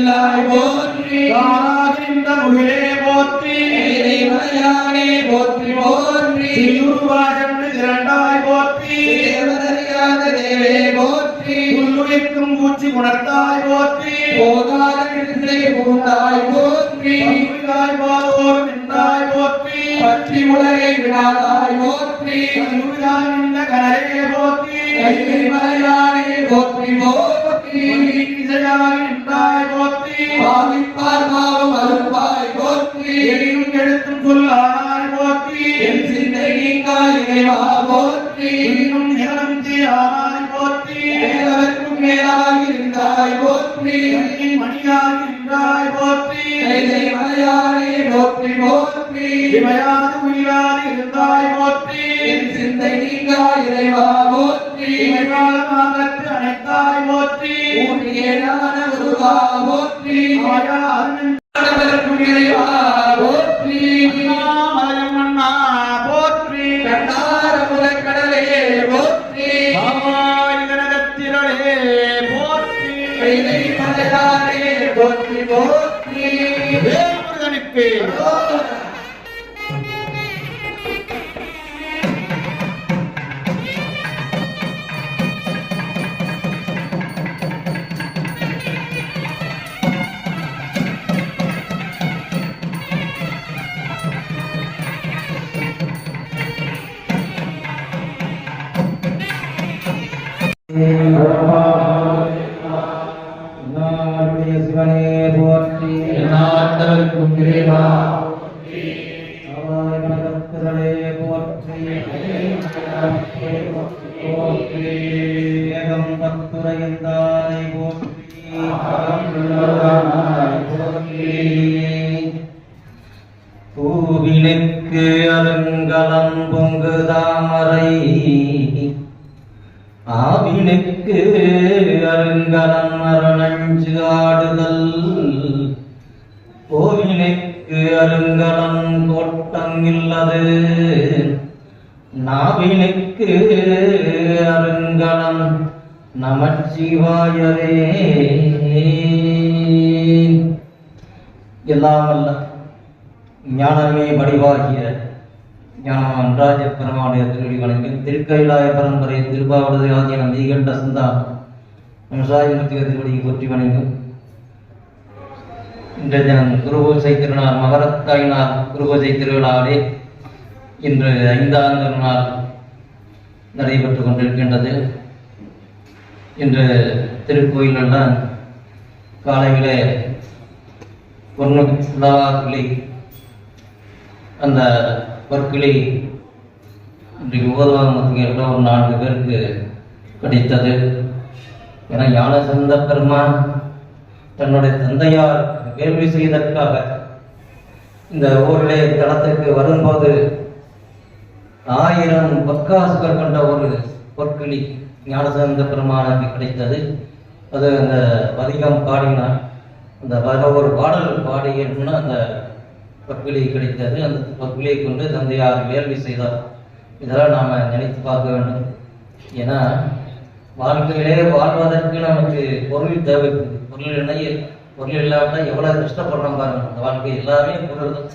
இல்லாய் போற்றி காராகின்ற முகிலே போற்றி மலையானே போற்றி போற்றி திருவாஜன்று திரண்டாய் போற்றி தேவதறியாத தேவே போற்றி உள்ளுயிர்க்கும் பூச்சி குணத்தாய் போற்றி போதாத கிருஷ்ணை பூந்தாய் போற்றி பங்குதாய் போதோர் நின்றாய் போற்றி பற்றி உலகை விடாதாய் போற்றி பங்குதாய் நின்ற கனரே போற்றி மலையானே போற்றி போற்றி இசையாகி நின்றாய் போற்றி பாவிப்பார் மாவும் அருப்பாய் போற்றி எனினும் எழுத்தும் சொல்லானாய் போற்றி என் சிந்தை நீங்காய் இறைவா போற்றி இன்னும் நிகழும் தீரானாய் போற்றி மேலவர்க்கும் மேலாக இருந்தாய் போற்றி மணியாகி நின்றாய் போற்றி மலையானே போற்றி போற்றி இமையாது உயிராது இருந்தாய் போற்றி என் சிந்தை நீங்காய் இறைவா போற்றி இமைகாலமாகத்து அனைத்தாய் போற்றி ஊழியனான குருவா போற்றி மாயா அருணன் ஆனவர்க்கும் இறைவா போற்றி மலையம் அண்ணா போற்றி கண்டார முலக்கடலே போற்றி காமாய் கனகத்திரளே போற்றி மலையானே போற்றி போற்றி வேல்முருகனுக்கு சிவனே போற்றி நாட்டவர்க்கும் இறைவா அவரே போற்றி ஏகம் பத்துரையந்தாய் போற்றி பூவினுக்கு அருங்கலம் பொங்கு தாமரை ஆவினுக்கு அருங்கலம் அரணஞ்சு ஆடுதல் கோவினுக்கு அருங்கலம் கோட்டம் இல்லது நாவினுக்கு அருங்கலம் நமச்சிவாயரே எல்லாம் அல்ல ஞானமே வடிவாகிய ஞானவான் ராஜ பெருமானுடைய திருவடி வணக்கம் திருக்கைலாய பரம்பரை திருபாவளது ஆகிய மெய்கண்ட சந்தா விவசாயமூர்த்திக திருவடியை போற்றி வணங்கும். இன்றைய தினம் குருபூசை திருநாள் மகரத்தாயினார் குருபூசை திருவிழாவிலே இன்று 5ஆம் திருநாள் நடைபெற்றுக் கொண்டிருக்கின்றது. இன்று திருக்கோயிலெல்லாம் காலையிலே பொன்னுலவாக்கிளி அந்த பொற்கிளி இன்றைக்கு ஓதுவாங்கத்துக்கு ஒரு 4 பேருக்கு கிடைத்தது. என ஞானசந்த பெருமான் தன்னுடைய தந்தையார் வேள்வி செய்ததற்காக இந்த ஊரிலே தளத்திற்கு வரும்போது 1000 பக்காசுகள் கொண்ட ஒரு பொற்கிளி ஞானசந்த பெருமானுக்கு கிடைத்தது. அது அந்த பதிகம் பாடினார். அந்த ஒரு பாடல் பாடியன்னா அந்த பொற்கிளி கிடைத்தது. அந்த பொற்கிளியை கொண்டு தந்தையார் வேள்வி செய்தார். இதெல்லாம் நாம் நினைத்து பார்க்க வேண்டும். ஏன்னா வாழ்க்கையிலே வாழ்வதற்கு நமக்கு பொருள் தேவைப்படுது. பொருள் இல்லாவிட்டால் எவ்வளோ கஷ்டப்படுறோம் பாருங்க. அந்த வாழ்க்கை எல்லாமே பொருள் தான்.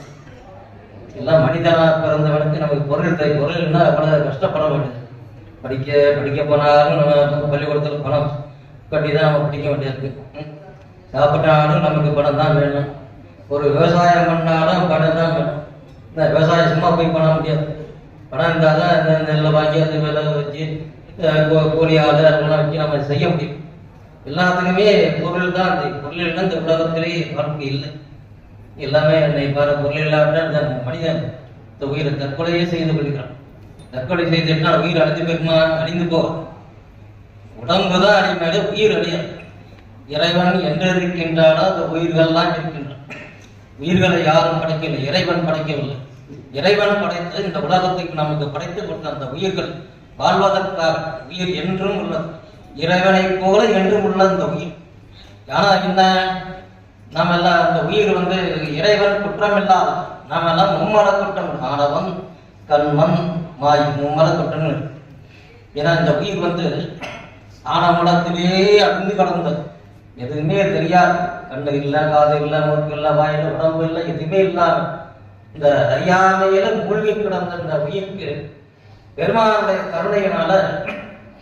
எல்லாம் மனிதனாக பிறந்தவனுக்கு நமக்கு பொருள் தேவை. பொருள்னா எவ்வளோ கஷ்டப்பட வேண்டியது. படிக்க போனாலும் நம்ம பள்ளிக்கூடத்தில் பணம் கட்டி தான் நம்ம படிக்க வேண்டியது. சாப்பிட்டாலும் நமக்கு பணம் தான் வேணும். ஒரு விவசாயம் பண்ணாலும் பணம் தான் வேணும். இந்த விவசாயம் சும்மா போய் பண்ண முடியாது. பணம் இருந்தால் தான் இந்த நெல்லை வாங்கி அது விலை வச்சு கூலி ஆடு அதெல்லாம் வச்சு நம்ம செய்ய முடியும். எல்லாத்துக்குமே பொருள் தான். அந்த பொருள் இல்லைன்னா இந்த உலகத்திலேயே வாழ்க்கை இல்லை. எல்லாமே என்னை பாரு, பொருள் இல்லாவிட்டால் இந்த மனிதன் இந்த உயிரை தற்கொலையே செய்து கொள்கிறான். தற்கொலை செய்துட்டா உயிர் அழிந்து போயிருமா? அழிந்து போகும். உடம்பு தான் அழிமையிலே உயிர் அழியாது. இறைவன் என்று இருக்கின்றானோ அந்த உயிர்கள்லாம் இருக்கின்றன. உயிர்களை யாரும் படைக்கவில்லை, இறைவன் படைக்கவில்லை. இறைவன் படைத்து இந்த உலகத்துக்கு நமக்கு படைத்து கொடுத்த அந்த உயிர்கள் வாழ்வதற்காக. உயிர் என்றும் உள்ளது, இறைவனை போல என்றும் உள்ள அந்த உயிர். ஆனா என்ன, நாம எல்லாம் அந்த உயிர் இறைவன் குற்றமில்லாத, நாம எல்லாம் மும்மல குற்றம். ஆனவன் கண்மண் மாய் மும்மல குற்றம். ஏன்னா இந்த உயிர் ஆனமலத்திலே அழிந்து கடந்தது. எதுவுமே தெரியாது, கண்ணு இல்லை, காது இல்லை, மூக்கு இல்லை, வாயில உடம்பு இல்லை, எதுவுமே இல்லாம இந்த அறியாமையில மூழ்கி கிடந்த இந்த உயிருக்கு பெருமானுடைய கருணையினால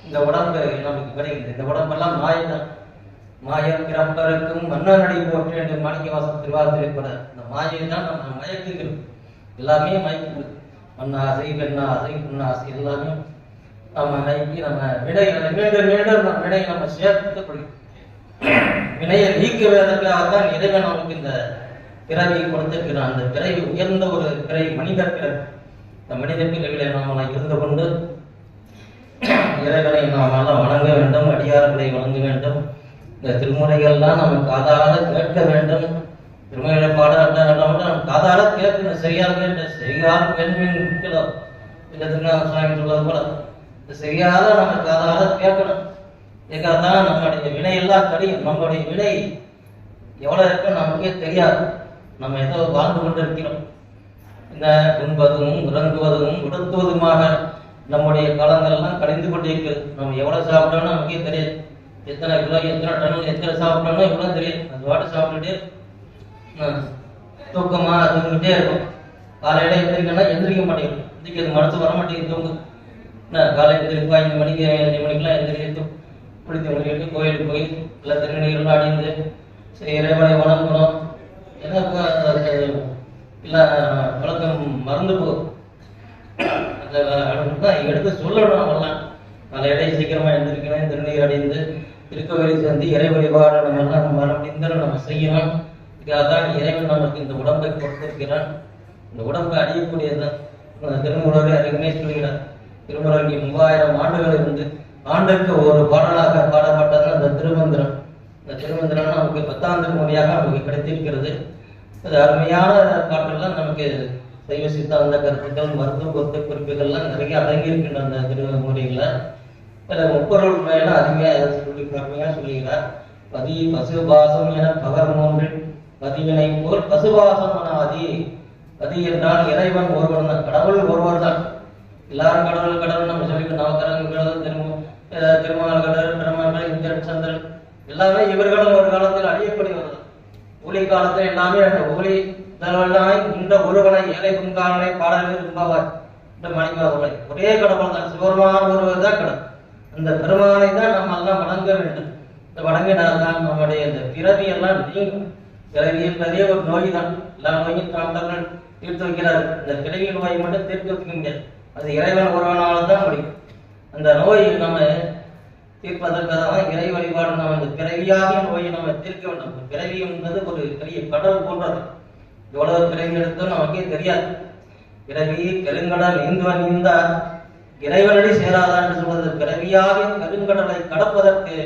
இந்த உடம்பு நமக்கு கிடைக்குது. இந்த உடம்பெல்லாம் மாயதான். மாயம் பிறப்பருக்கும் மன்னனடி போற்று என்று மாணிக்கவாசன் திருவாதிரைப்பட இந்த மாயை தான் நம்ம மயக்குகிறது. எல்லாமே மயக்குது. மண்ணாசை, பெண்ணாசை, புண்ணாசை எல்லாமே நம்ம மயக்கி நம்ம வினைகளை மீண்டும் மீண்டும் நம்ம வினை நம்ம சேர்த்து பிடிக்கும். வினையை நீக்க வேதற்காகத்தான் இறைவன் நமக்கு இந்த பிறவி கொடுத்திருக்கிறான். அந்த பிறவி உயர்ந்த ஒரு பிறவி மனித பிறவி. இந்த மனித பிறவிகளை நாம் இருந்து கொண்டு இறைவனை நாம் வணங்க வேண்டும், அடியார்களை வணங்க வேண்டும். இந்த திருமுறைகள்லாம் நம்ம காதார கேட்க வேண்டும். திருமுறை பாடம் காதார கேட்கணும். சரியாக கேட்ட சரியாக பெண்மின் இந்த திருநாசாமி சொல்வது போல இந்த சரியாக நம்ம காதார கேட்கணும். கேட்காதான் நம்முடைய வினையெல்லாம் கடியும். நம்முடைய வினை எவ்வளவு இருக்குன்னு நமக்கே தெரியாது. நம்ம ஏதோ வாழ்ந்து கொண்டிருக்கிறோம். இந்த உண்பதும் உறங்குவதும் உடுத்துவதுமாக நம்முடைய காலங்கள்லாம் கழிந்து கொண்டிருக்கிறது. நம்ம எவ்வளவு சாப்பிட்டோம்னு நமக்கே தெரியாது. எத்தனை கிலோ, எத்தனை டன், எத்தனை சாப்பிட்டோம்னா இவ்வளவு தெரியும். அது வாட்டு சாப்பிட்டுட்டு தூக்கமா தூங்கிட்டே இருக்கும். காலையில எந்திரிக்கணும்னா எந்திரிக்க மாட்டேங்குது. எந்திரிக்கிறது மனசு வர மாட்டேங்குது. தூங்கு காலையில் எந்திரிப்பா 5 மணிக்கு 5 மணிக்கெல்லாம் எந்திரித்து குளித்து முடிக்கிட்டு கோயிலுக்கு போய் இல்லை திருநீர்கள் அடிந்து இறைவனை வணங்கணும். ஏன்னா இல்லை வழக்கம் மறந்து போகுது. அந்த எடுத்து சொல்லணும். அவெல்லாம் காலையில சீக்கிரமா எழுந்திருக்கணும், திருநீர் அடைந்து திருக்கோவிலை சேர்ந்து இறை வழிபாடு நம்ம எல்லாம் மறுபடியும் நம்ம செய்யணும். இதுக்காகத்தான் இறைவன் நமக்கு இந்த உடம்பை கொடுத்திருக்கிறான். இந்த உடம்பை அழியக்கூடியதுதான். திருமுறை அதுக்குமே சொல்கிறார். திருமுறை 3000 ஆண்டுகள் இருந்து ஆண்டுக்கு ஒரு பாடலாக பாடப்பட்டது அந்த திருமந்திரம். இந்த திருமந்திரம் நமக்கு 10ஆம் திருமுறையாக நமக்கு கிடைத்திருக்கிறது. அது அருமையான பாட்டெல்லாம் நமக்கு சைவ சித்தாந்த கருத்துக்கள், மருத்துவ பொருத்த குறிப்புகள்லாம் நிறைய அடங்கியிருக்கின்ற அந்த திருமுறைகளை முப்பொருள் மேல அருமையாக சொல்லுகிறார். பதி பசுபாசம் என பகர் 3 பதிவினை போல் பசுபாசம் ஆதி. பதி என்றால் இறைவன் ஒருவன் தான், கடவுள் ஒருவர் தான். எல்லாரும் கடவுள் கடவுள் நம்ம சொல்லிட்டு நவக்கரங்க கடவுள், திருமால் கடவுள், பிரம்மன், இந்திரன், சந்திரன் எல்லாமே இவர்களும் ஒரு காலத்தில் அழியக்கூடியவர்கள். ஊழி காலத்தில் எல்லாமே அந்த ஊழி இந்த ஒருவனை ஏழை குங்காரனை பாடல்கள் இருப்பவர் இந்த மணிவாசனை ஒரே கடவுள் தான், சிவருமான ஒருவர் தான் கடவுள். அந்த பெருமானை தான் நம்ம எல்லாம் வணங்க வேண்டும். இந்த வணங்கினால்தான் நம்முடைய இந்த பிறவி எல்லாம் நீங்கும். பிறவி என்பதே ஒரு நோய் தான். எல்லா நோயும் டாக்டர்கள் தீர்த்து வைக்கிறார். இந்த பிறவி நோயை மட்டும் தீர்த்து வைக்க முடியாது. அது இறைவன் ஒருவனால் தான் முடியும். அந்த நோய் நம்ம தீர்ப்பதற்காக இறை வழிபாடு நம்ம இந்த பிறவியாக நோயை நம்ம தீர்க்க வேண்டும். பிறவி என்பது ஒரு பெரிய கடல் போன்றது. எவ்வளவு பிறவி எடுத்தோம் நமக்கே தெரியாது. பிறவி பெருங்கடல் நீந்தார் இறைவனடி சேராதான் என்று சொல்வது. பிறவியாக பெருங்கடலை கடப்பதற்கு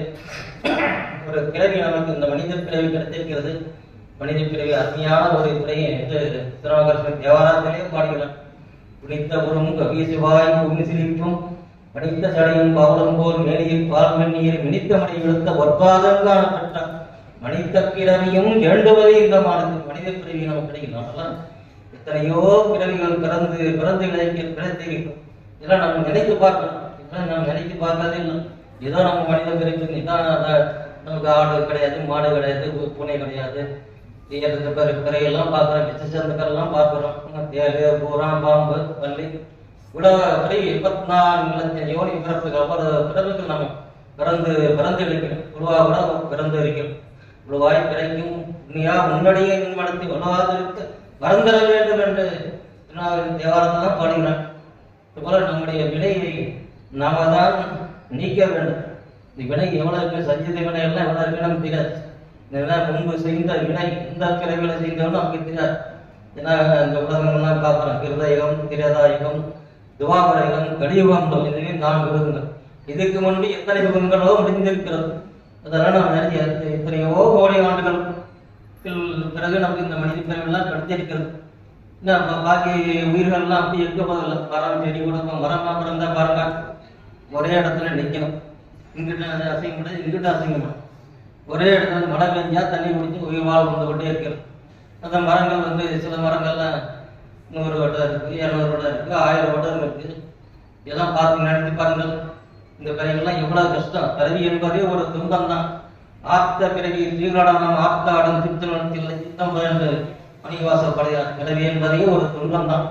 ஒரு பிறவி நமக்கு இந்த மனித பிறவி கிடைத்திருக்கிறது. மனித பிறவி அருமையான ஒரு பிறவி என்று திருநாவுக்கரசர் தேவாரத்திலே பாடுகிறார். குடித்த குரும் கவி சிவாய் உண்ணி சிரிப்பும் படித்த சடையும் பவளம் போல் மேலியில் பால் மண்ணீர் மினித்த மணி விழுத்த ஒற்பாதம் காணப்பட்டார். மனித பிறவியும் வேண்டுவதே இந்த மாநிலத்தில் மனித பிறவி நமக்கு கிடைக்கலாம். எத்தனையோ பிறவிகள் பிறந்து கிடைத்திருக்கும். இதெல்லாம் நம்ம நினைத்து பார்க்கணும். இதெல்லாம் நம்ம நினைத்து பார்க்காதே இல்லை. ஏதோ நம்ம மனித பிறவி இதான் நமக்கு ஆடு கிடையாது, மாடு கிடையாது, பூனை கிடையாது, பிறையெல்லாம் பார்க்குறோம், விசேஷந்தக்கெல்லாம் பார்க்குறோம். தேடு, பூரா, பாம்பு, பள்ளி இவ்வளவு 24 யோனி பிறப்புக்கு அவ்வளவு பிறப்புக்கு நம்ம பிறந்து இருக்கிறோம். உருவாக கூட பிறந்து இருக்கிறோம். உருவாய் பிறக்கும் முன்னாடியே மனத்தை உணவாதிருக்க மறந்துட வேண்டும் என்று தேவாரத்தை தான் பாடுகிறான். இதுபோல நம்முடைய வினையை நாம தான் நீக்க வேண்டும். இந்த வினை எவ்வளவு இருக்கு, சஞ்சித வினை எல்லாம் எவ்வளவு இருக்கு நமக்கு தெரியாது. இதெல்லாம் முன்பு செய்த வினை இந்த பிறவிகளை செய்தவன்னு நமக்கு தெரியாது. ஏன்னா இந்த உலகங்கள்லாம் பார்க்குறோம். கிருதயுகம், திரேதாயுகம், துவாபரயுகம், கலியுகம், இதுவே 4 யுகங்கள். இதுக்கு முன்பு எத்தனை யுகங்களோ முடிந்திருக்கிறது. அதெல்லாம் நம்ம நினைச்சு எத்தனையோ கோடி ஆண்டுகள் பிறகு நமக்கு இந்த மனித பிறவிலாம் கிடைத்திருக்கிறது. பாக்கி உயிர்கள்லாம் அப்படி இருக்க போதில்லை. மரம் செடி கூட மரமா பிறந்தா பாருங்க ஒரே இடத்துல நிற்கணும். இங்கிட்ட அசைக்க முடியாது, இங்கிட்ட அசைக்க முடியும். ஒரே இடத்துல மழை பெஞ்சா தண்ணி குடிச்சு உயிர் வாழ் வந்து கொண்டே இருக்கிறது. அந்த மரங்கள் சில மரங்கள்லாம் 100 வட்டம் இருக்கு, 200 வட்டம் இருக்கு, 1000 வட்டம் இருக்கு. இதெல்லாம் பார்த்து நினைத்து பாருங்கள். இந்த பிறவிகள்லாம் எவ்வளவு கஷ்டம். பிறவி என்பதே ஒரு துன்பம் தான். ஆத்த பிறவி தீகரணம் ஆத்தாடும் சித்தனத்தில் சித்தம் என்று மணிவாசல் படையார் பிறவி என்பதே ஒரு துன்பம் தான்.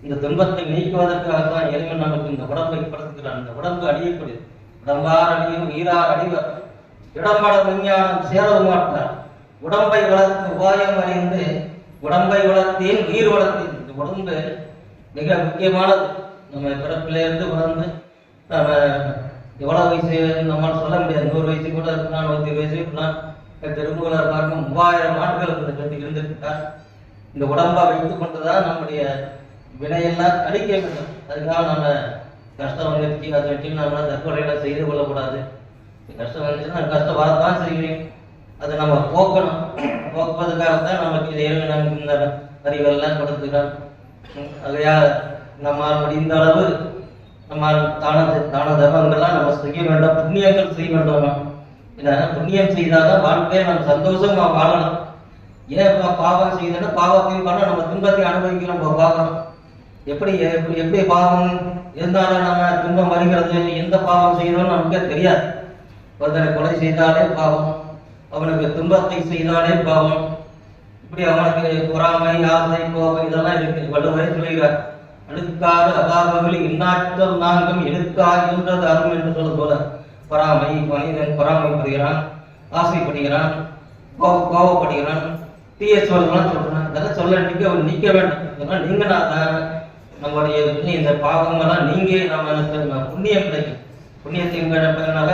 இந்த துன்பத்தை நீக்குவதற்காகத்தான் இறைவன் நமக்கு இந்த உடம்பை படுத்துகிறான். இந்த உடம்பு அழியக்கூடியது. உடம்பார் அழியும் உயிரார் அழிவர் இடம்பட விஞ்ஞானம் சேரவும் மாட்டார். உடம்பை வளர்த்து உபாயம் அறிந்து உடம்பை வளர்த்தேன் உயிர் வளர்த்தேன். இந்த உடம்பு மிக முக்கியமானது. நம்ம பிறப்பிலிருந்து வளர்ந்து நம்ம எவ்வளவு வயசு நம்மால் சொல்ல முடியாது. 100 வயசு கூட இருக்கலாம், 120 வயசு இருக்கலாம். திருமூலர் பார்க்கும் 3000 ஆண்டுகள் இந்த கருத்து இருந்திருக்கார். இந்த உடம்பை வைத்துக் கொண்டுதான் நம்முடைய வினையெல்லாம் கழிக்க வேண்டும். அதுக்காக நம்ம கஷ்டம் வந்துருச்சு அதை வச்சு நம்ம தற்கொலையெல்லாம் செய்து கொள்ளக்கூடாது. கஷ்டம் வந்துச்சுன்னா கஷ்டம் வரத்தான் செய்வேன். அதை நம்ம போக்கணும். போக்குவதற்காகத்தான் நமக்கு இறைவன் நமக்கு இந்த அறிவெல்லாம் கொடுத்துக்கிறான். ஆகையால் நம்மால் முடிந்த அளவு நம்மால் தான தர்மங்கள்லாம் நம்ம செய்ய வேண்டும். புண்ணியங்கள் செய்ய வேண்டும். ஏன்னா புண்ணியம் செய்தாதான் வாழ்க்கையை நம்ம சந்தோஷமா வாழணும். ஏன் பாவம் செய்தோன்னா பாவத்தையும் பண்ண நம்ம துன்பத்தை அனுபவிக்கிறோம். பாவம் எப்படி எப்படி பாவம் இருந்தாலும் நம்ம துன்பம் வருகிறது. எந்த பாவம் செய்யறோம்னு நமக்கே தெரியாது. ஒருத்தனை கொலை செய்தாலே பாவம், அவனுக்கு துன்பத்தை செய்தாலே பாவம். இப்படி அவனுக்கு பொறாமை ஆசை கோபம் இதெல்லாம் இருக்கு. வள்ளுவரை சொல்கிறார், அழுக்காறு அகாபவில் இந்நாட்கள் நான்கும் எழுக்காகின்றது அருள் என்று சொல்வது போல பொறாமை மனிதன் பொறாமைப்படுகிறான், ஆசைப்படுகிறான், கோபப்படுகிறான், தீய சொல்லலாம் சொல்றான். இதெல்லாம் சொல்ல அவன் நீக்க வேண்டும். இதெல்லாம் நீங்க நம்முடைய இந்த பாவங்கள்லாம் நீங்க நம்ம புண்ணியம் கிடைக்கும். புண்ணியத்தின் பயனாக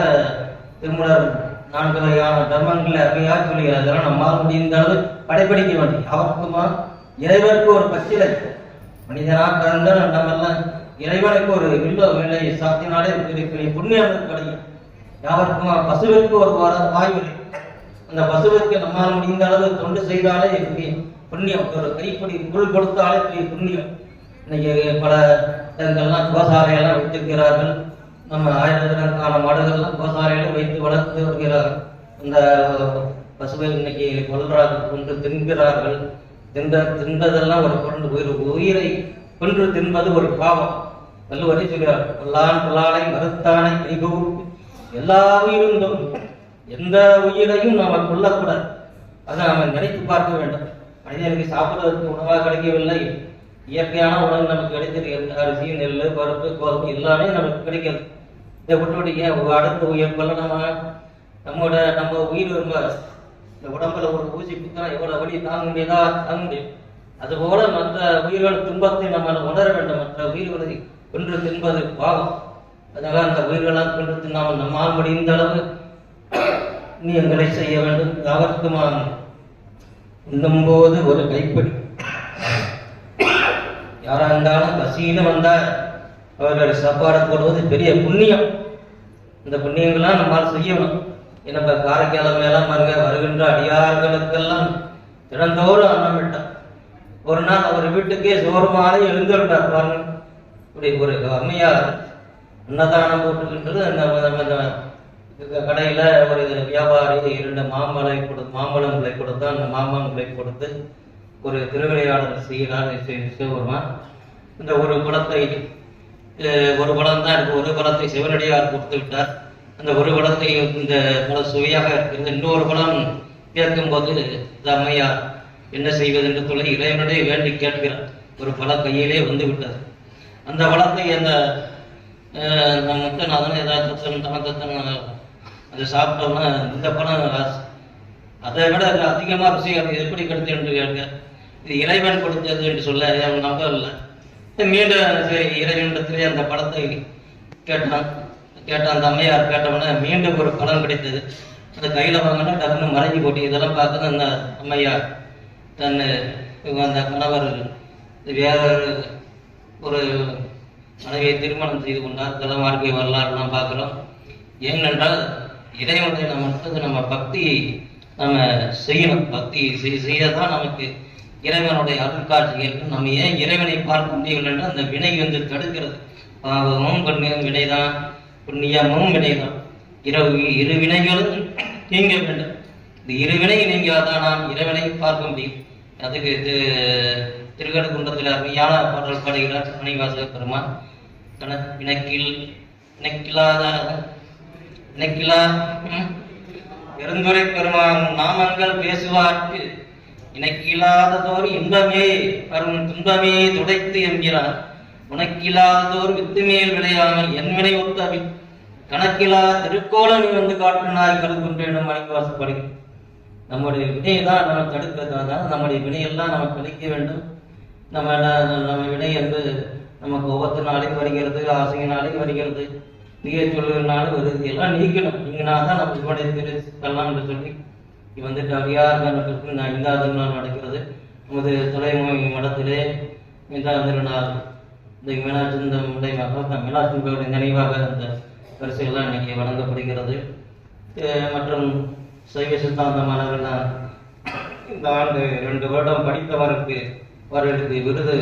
திருமூலர் 4 வகையான தர்மங்களை அருமையாக சொல்லுகிறார். அதெல்லாம் நம்மால் முடிந்த அளவு கடைபிடிக்க வேண்டும். அவருக்குமா இறைவனுக்கு ஒரு பச்சிலை மனிதனாக பிறந்த நம்ம எல்லாம் இறைவனுக்கு ஒரு வில்லை சாத்தினாலே பெரிய புண்ணியம் கிடைக்கும். யாவருக்குமா பசுவிற்கு ஒரு வாய்வழி. அந்த பசுவிற்கு நம்மால் முடிந்த அளவு தொண்டு செய்தாலே புண்ணியம். ஒரு கைப்படி புல் கொடுத்தாலே பெரிய புண்ணியம். இன்னைக்கு பல இடங்கள்லாம் கோசாலையெல்லாம் வைத்திருக்கிறார்கள். நம்ம ஆயிரக்கணக்கான மாடுகள்லாம் கோசாலையில வைத்து வளர்த்து வருகிறார்கள். அந்த பசுவை இன்னைக்கு கொல்றார்கள், கொன்று தின்கிறார்கள். தின்றதெல்லாம் ஒரு உயிரை கொன்று தின்பது ஒரு பாவம். வள்ளுவரை சொல்கிறார், கொல்லான் கொல்லானை மறுத்தானை கைகூட்டு எல்லா உயிரும் எந்த உயிரையும் நாம கொல்லக்கூடாது. அதை நாம நினைத்து பார்க்க வேண்டும். மனிதனுக்கு சாப்பிடுவதற்கு உணவாக கிடைக்கவில்லை, இயற்கையான உணவு நமக்கு கிடைத்திருக்கிறது. அரிசி, நெல், பருப்பு, கோதுமை எல்லாமே நமக்கு கிடைக்கிறது. இதை விட்டுவிட்டீங்க அடுத்த உயிர் கொள்ள நம்ம உயிர் ரொம்ப இந்த உடம்புல ஒரு ஊசி குத்தா எவ்வளவு வழி தாங்க முடியாதா தாங்க முடியும். அதுபோல மற்ற உயிர்கள் துன்பத்தை நம்ம உணர வேண்டும். மற்ற உயிர்களை கொன்று தின்பது பாவம். அதனால அந்த உயிர்களால் கொன்று தின்னாமல் நம்மால் முடிந்த அளவு புண்ணியங்களை செய்ய வேண்டும். அவர்க்குமான் உண்ணும் போது ஒரு கைப்படி யாரா இருந்தாலும் பசின்னு வந்தால் அவர்கள் சாப்பாடு போடுவது பெரிய புண்ணியம். இந்த புண்ணியங்கள்லாம் நம்மால் செய்யணும். என்ன காரைக்கிழமையெல்லாம் பாருங்க, வருகின்ற அடியார்களுக்கெல்லாம் தினந்தோறும் அன்னமிட்டார். ஒரு நாள் அவர் வீட்டுக்கே சோறுமாறி எழுந்துட்டார் பாருங்க. இப்படி ஒரு அம்மையார் அன்னதானம் போட்டுக்கின்றது. அந்த கடையில ஒரு வியாபாரி 2 மாம்பழங்களை கொடுத்து அந்த மாம்பழங்களை கொடுத்து ஒரு திருவிளையாடல் செய்கிறார் சிவபெருமான். இந்த ஒரு குளத்தை ஒரு குளம் தான் இருக்கு. ஒரு குளத்தை சிவனடியார் கொடுத்து விட்டார். அந்த ஒரு குளத்தை இந்த குளம் சுவையாக இருக்கிறது. இன்னொரு குளம் கேட்கும் போது இந்த அம்மையார் என்ன செய்வது என்று சொல்லி இறைவனுடைய வேண்டி கேட்கிறார். ஒரு பழம் கையிலே வந்து விட்டது. அந்த பழத்தை அந்த முத்தன் அதனை ஏதாவது அதை சாப்பிட்டோம்னா இந்த பழம் அதை விட அதிகமா ருசி எப்படி கிடைத்தது என்று கேட்க, இது இறைவன் கொடுத்தது என்று சொல்ல அவன் நம்பவில்லை. மீண்டும் சரி இறைவனிடத்திலே அந்த பழத்தை கேட்டான். அந்த அம்மையார் கேட்டவன மீண்டும் ஒரு பழம் கிடைத்தது. அந்த கையில வாங்கினா டக்குன்னு மறைஞ்சி போட்டு. இதெல்லாம் பார்த்து அந்த அம்மையார் அந்த கணவர் வேற ஒரு மனைவியை திருமணம் செய்து கொண்டார். இதெல்லாம் வாழ்க்கை வரலாறு நாம் பார்க்கிறோம். ஏனென்றால் இறைவனை நம்ம பக்தி நம்ம செய்யணும். பக்தி செய்யதான் நமக்கு இறைவனுடைய அருட்காட்சிகள். நம்ம ஏன் இறைவனை பார்க்க முடியவில்லை என்றால் அந்த வினை வந்து தடுக்கிறது. பாவமும் வினைதான், புண்ணியமும் வினைதான். இரு வினைகளும் நீங்க வேண்டும். இந்த இருவினை நீங்காதான் நாம் இறைவனை பார்க்க முடியும். அதுக்கு திருக்கடுகுன்றத்தில் அருமையான பாடல் பாடுகிறார் மணிவாசக பெருமான். பெருந்துரை பெருமான் நாமங்கள் பேசுவார்க்கு இணைக்கில்லாததோர் இன்பமே வரும் துன்பமே துடைத்து என்கிறார். உனக்கில்லாததோர் வித்துமேல் விளையாமல் என் வினை ஒத்த கணக்கிலா திருக்கோலம் வந்து காட்டினாய் கருதுகின்றேன் மணிவாசப்படுகிறேன். நம்முடைய வினையை தான் நம்ம தடுக்கிறதா, நம்முடைய வினையெல்லாம் நம்ம கழிக்க வேண்டும். நம்ம வினை என்பது நமக்கு ஒவ்வொருத்தனாலையும் வருகிறது, ஆசையினாலையும் வருகிறது, தீய சொல்லுனாலும் வருது, எல்லாம் நீக்கணும். நீங்கினா தான் நம்ம இவனுடைய திருக்கலாம் என்று சொல்லி வந்துட்டு அடியார் கணக்கு 5வது நாள் நடக்கிறது. நமது தலைமுறை மடத்திலே 5வது நாள் இந்த மீனாட்சி மீனாட்சி நினைவாக அந்த வரிசைகள்லாம் இன்னைக்கு வழங்கப்படுகிறது. மற்றும் சைவ சித்தாந்த மாணவர்கள் இந்த ஆண்டு 2 வருடம் படித்தவருக்கு அவர்களுக்கு விருது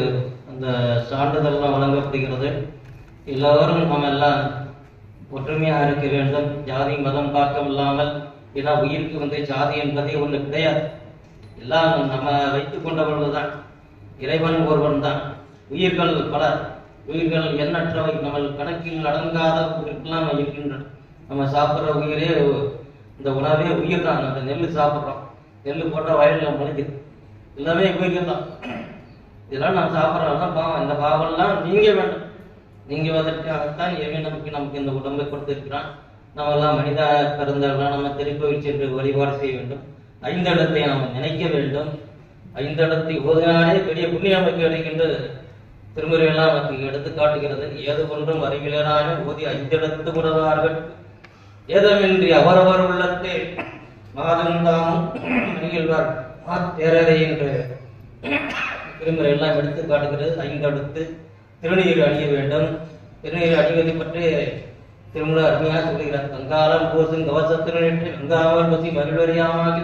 அந்த சான்றிதழ்லாம் வழங்கப்படுகிறது. எல்லோரும் நம்ம எல்லாம் ஒற்றுமையாக இருக்க வேண்டும். ஜாதி மதம் பார்க்கவில்லாமல், ஏன்னா உயிருக்கு ஜாதி என்பதே ஒன்று கிடையாது. எல்லாம் நம்ம வைத்துக் கொண்டவர்கள் தான், இறைவன் ஒருவன் தான். உயிர்கள் பல, உயிர்கள் எண்ணற்றவை, நம்ம கணக்கில் அடங்காத உயிர்கள்லாம் இருக்கின்றன. நம்ம சாப்பிட்ற உயிரே, இந்த உணவே உயிர் தான். நம்ம நெல் சாப்பிட்றோம், நெல் போட்ட வயலில் முளைக்குது, எல்லாமே உயிர்கள் தான். இதெல்லாம் நம்ம சாப்பிட்றோம் தான் பாவம். இந்த பாவம்லாம் நீங்க வேண்டும். நீங்குவதற்காகத்தான் இறைவன் நமக்கு இந்த உடம்பை கொடுத்திருக்கிறான். நம்ம எல்லாம் மனித பிறந்தவர்களாம் நம்ம திருக்கோவில் சென்று வழிபாடு செய்ய வேண்டும். 5 இடத்தை நாம் நினைக்க வேண்டும். 5 இடத்தை ஓதினாலே பெரிய புண்ணியம் நமக்கு கிடைக்கின்றது. திருமுறையெல்லாம் நமக்கு எடுத்து காட்டுகிறது. ஏது ஒன்றும் அறிவிலராக ஓதி 5 இடத்து உணர்வார்கள் ஏதமின்றி அவரவர் உள்ளத்தை மாதந்தாமும் மணிகழ்வார் தேரதை என்று திருமுறை எல்லாம் எடுத்து காட்டுகிறது. 5 இடத்து திருநீர் அணிய வேண்டும். திருநீர் அணிவதை பற்றி திருமுறை அருமையாக சொல்கிறார். கங்காலம் போசும் கவசத்தினின்று கங்காமல் பசி மகிழ்வறியாமாகி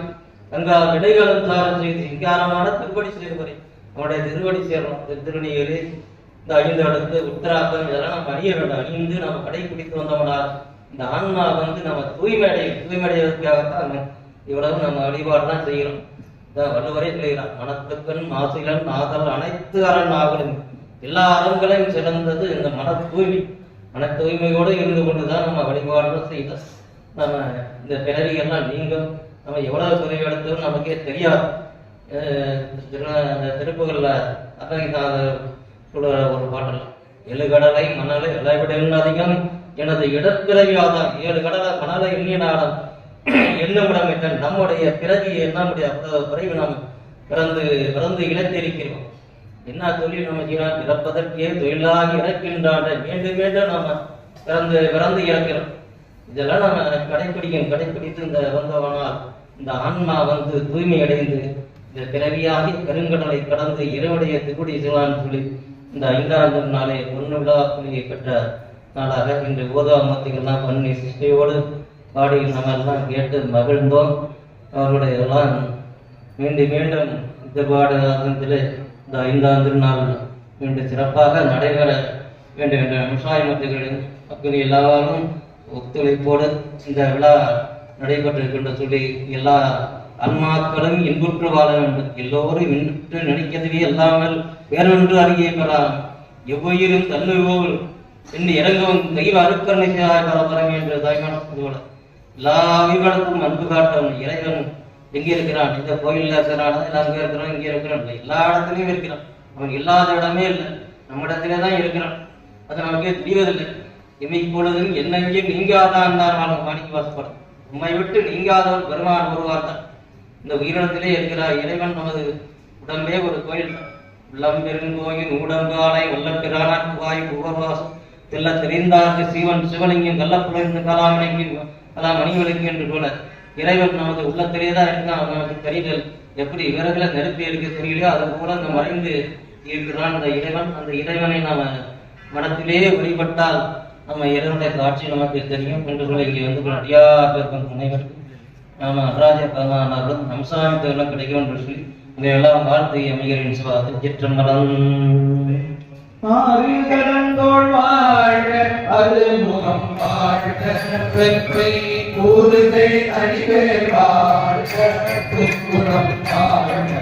கங்கா விடைகளும் சாரம் செய்து சிங்காரமான திருவடி சேர்வரை நம்முடைய திருவடி சேரணும். திருநீர், இந்த 5 இடத்து உத்தராக்கம், இதெல்லாம் நம்ம அணிய வேண்டும். அணிந்து நம்ம கடைபிடித்து வந்தோம்னா இந்த ஆன்மா நம்ம தூய்மையடைவதற்காகத்தான் இவ்வளவு நம்ம வழிபாடுதான் செய்கிறோம். வள்ளுவரை சொல்கிறார், மனத்துக்கண் மாசிலன் ஆதல் அனைத்து அரண் ஆகலும். எல்லா அறங்களையும் சிறந்தது இந்த மன தூய்மை. மன தூய்மையோடு இருந்து கொண்டுதான் நம்ம வழிபாடுகள் செய்தோம். நம்ம இந்த பிறவிகள்லாம் நீங்கும். நம்ம எவ்வளவு பிறவி எடுத்தோம் நமக்கே தெரியாது. திருப்புகள்ல அருணகிரிநாதர் சொல்ற ஒரு பாடல், 7 கடலை மணலை இளவிடன் அதிகம் எனது இடப்பிறவியாதான் 7 கடலை மணலை எண்ணிய நாடம் என்னுமிடமிட்டன் நம்முடைய பிறவியை நம்முடைய பிறவி நாம் பிறந்து இழந்திருக்கிறோம். என்ன தொழில் நம்ம செய்யலாம்? பிறப்பதற்கே தொழிலாகி இறக்கின்றான். மீண்டும் மீண்டும் நம்ம பிறந்து இறக்கிறோம். இதெல்லாம் நம்ம கடைபிடித்து இந்த வந்தவனால் இந்த ஆன்மா தூய்மை அடைந்து இந்த பிறவியாகி கருங்கடலை கடந்து இறைவனுடைய திருக்குடி செய்வான்னு சொல்லி இந்த 5வது நாளே பொன்னு விழா புள்ளியை பெற்ற நாளாக இன்று ஓதாமத்திகள்லாம் பண்ணி சிஷ்டையோடு பாடி நம்ம எல்லாம் கேட்டு மகிழ்ந்தோம். அவர்களுடைய எல்லாம் மீண்டும் மீண்டும் இந்த பாடத்திலே இந்த 5வது நாள் மீண்டும் சிறப்பாக நடைபெற வேண்டும் என்ற விவசாயமத்திகளின் மக்கள் எல்லாரும் ஒத்துழைப்போடு இந்த விழா நடைபெற்றிருக்கின்ற சொல்லி எல்லா அன்மாக்களும் இன்புற்று வாழ வேண்டும். எல்லோரும் இன்று நினைக்கவே இல்லாமல் வேறொன்று அறிய பெறாம். எவ்வுயிரும் தன்னுவோல் என்று இறங்கவும் தெய்வ அருக்கரணை பெற என்ற தாய்மான போல எல்லா உயிர்களுக்கும் அன்பு காட்டும் இறைவன் எங்கே இருக்கிறான்? இந்த கோயில்ல இருக்கிறான், இல்லை அங்கே இருக்கிறான், இங்கே இருக்கிறான், எல்லா இடத்துலையும் இருக்கிறான். அவன் இல்லாத இடமே இல்லை, நம்ம இடத்திலே தான் இருக்கிறான். அது நமக்கே தெரியவதில்லை. இமை பொழுதும் என்னங்கே நீங்காதான் மாணிக்க வாசப்படும். உண்மை விட்டு நீங்காதவர் பெருமான் ஒருவார் தான். இந்த உயிரினத்திலே இருக்கிறார் இறைவன். நமது உடம்பே ஒரு கோயில். உள்ளம் பெருங்கோயில் ஊடங்காலை வல்லப்பிரானார் வாயு உபவாசம் தெல்ல தெரிந்தார்க்கு சீவன் சிவலிங்கம் கள்ளப்புலர்ந்து கலாமணிக்கு கலாம் மணிவலிங்கு என்று போல இறைவன் நமது உள்ளத்திலே தான் இருக்கான். நமக்கு தெரியல, எப்படி விறகுல நெருப்பி எடுக்க தெரியலையோ அது போல அந்த மறைந்து இருக்கிறான் அந்த இறைவன். அந்த இறைவனை நாம மனத்திலே வழிபட்டால் நம்ம இறைவனுடைய காட்சி நமக்கு தெரியும் என்று சொல்ல இங்கே அடியார் இருக்கும் அனைவருக்கும் நாம நடராஜ பகவானார்களும் நம்சாமி தகவலும் கிடைக்கும் என்று சொல்லி இதையெல்லாம் வாழ்த்து அமைகிறேன். சிவாத்து சிற்றம்பலம். ஆறுதலந்தோள் வாழ்க அருமுகம் வாழ்க வெற்றி கூறுகை அடிவே வாழ்க புக்குணம் வாழ்க